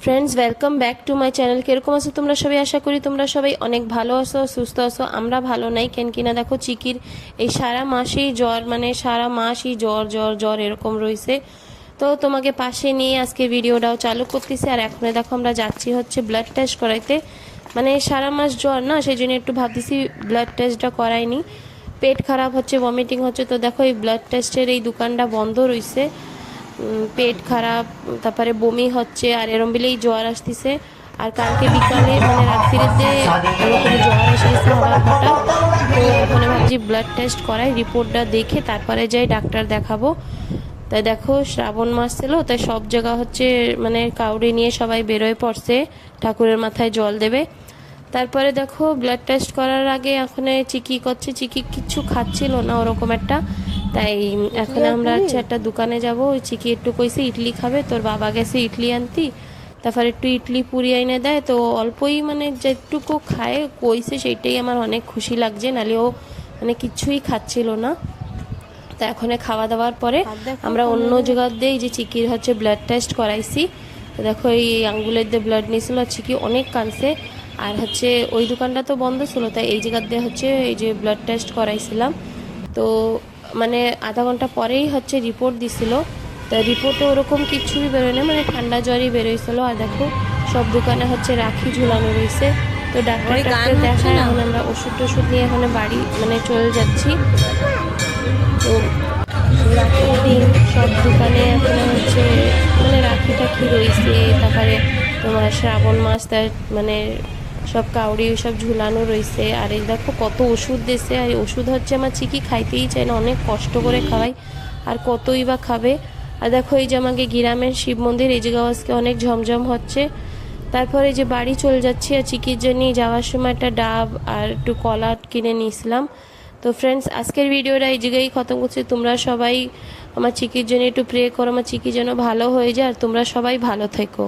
Friends welcome back to my channel. কিরকম আছো তোমরা সবাই? আশা করি তোমরা সবাই অনেক ভালো আছো, সুস্থ আছো। আমরা ভালো নাই কেন কিনা দেখো চিকির এই সারা মাসেই জ্বর, মানে সারা মাসই জ্বর জ্বর জ্বর এরকম রয়েছে। তো তোমাকে পাশে নিয়ে আজকে ভিডিওটাও চালু করতেছি। আর এখন দেখো আমরা যাচ্ছি হচ্ছে ব্লাড টেস্ট করাইতে, মানে সারা মাস জ্বর না, সেই জন্য একটু ভাবতেছি ব্লাড টেস্টটা করাইনি। পেট খারাপ হচ্ছে, ভমিটিং হচ্ছে। তো দেখো এই ব্লাড টেস্টের এই দোকানটা বন্ধ রয়েছে। পেট খারাপ, তারপরে বমি হচ্ছে, আর এরম বিলেই জ্বর আসতেছে। আর কালকে বিকালে মানে রাত্রিতে এরকম জ্বর এসে গেছে আবার হঠাৎ। তো ওখানে ভাবছি ব্লাড টেস্ট করাই, রিপোর্টটা দেখে তারপরে যাই ডাক্তার দেখাবো। তাই দেখো শ্রাবণ মাস ছিল, তাই সব জায়গা হচ্ছে মানে কাউরি নিয়ে সবাই বেরোয় পড়ছে ঠাকুরের মাথায় জল দেবে। তারপরে দেখো ব্লাড টেস্ট করার আগে এখন চিকি করছে, চিকি কিচ্ছু খাচ্ছিল না ওরকম একটা। তাই এখন আমরা হচ্ছে একটা দোকানে যাব। ওই চিকি একটু কইছে ইডলি খাবে, তোর বাবা গেছে ইডলি আনতি, তারপর একটু ইডলি পুরি এনে দেয়। তো অল্পই মানে যেটুকু খায় কইছে, সেইটাই আমার অনেক খুশি লাগছে, নাহলে ও মানে কিছুই খাচ্ছিল না। তো এখন খাওয়া দাওয়ার পরে আমরা অন্য জায়গা দিয়ে যে চিকির হচ্ছে ব্লাড টেস্ট করাইছি। তো দেখো এই আঙ্গুলের দিয়ে ব্লাড নিয়েছিল, চিকি অনেক কাঁদছে। আর হচ্ছে ওই দোকানটা তো বন্ধ ছিল, তাই এই জায়গার দিয়ে হচ্ছে এই যে ব্লাড টেস্ট করাইছিলাম। তো মানে আধা ঘন্টা পরেই হচ্ছে রিপোর্ট দিছিল। তা রিপোর্টে ওরকম কিছুই বেরোয় না, মানে ঠান্ডা জ্বরই বেরোইছিল। আর দেখো সব দোকানে হচ্ছে রাখি ঝুলানো রয়েছে। তো ডাক্তার দেখায় এখন আমরা ওষুধ টষুধ নিয়ে এখন বাড়ি মানে চলে যাচ্ছি। তো রাখির দিন সব দোকানে এখন হচ্ছে মানে রাখি টাখি রয়েছে। তারপরে তোমার শ্রাবণ মাস, তার মানে সব কাউরি সব ঝুলানো রয়েছে। আর এই দেখো কত ওষুধ দিয়েছে। আর ওষুধ হচ্ছে আমার চিকি খাইতেই চায় না, অনেক কষ্ট করে খাওয়াই, আর কতই বা খাবে। আর দেখো এই যে আমাকে গ্রামের শিব মন্দির, এই জায়গাও আজকে অনেক ঝমঝম হচ্ছে। তারপরে যে বাড়ি চলে যাচ্ছি, আর চিকির জন্য যাওয়ার সময় একটা ডাব আর একটু কলা কিনে নিয়েছিলাম। তো ফ্রেন্ডস আজকের ভিডিওটা এই জায়গায় খতম করছি। তোমরা সবাই আমার চিকির জন্য একটু প্রে করো, আমার চিকি যেন ভালো হয়ে যায়, আর তোমরা সবাই ভালো থেকো।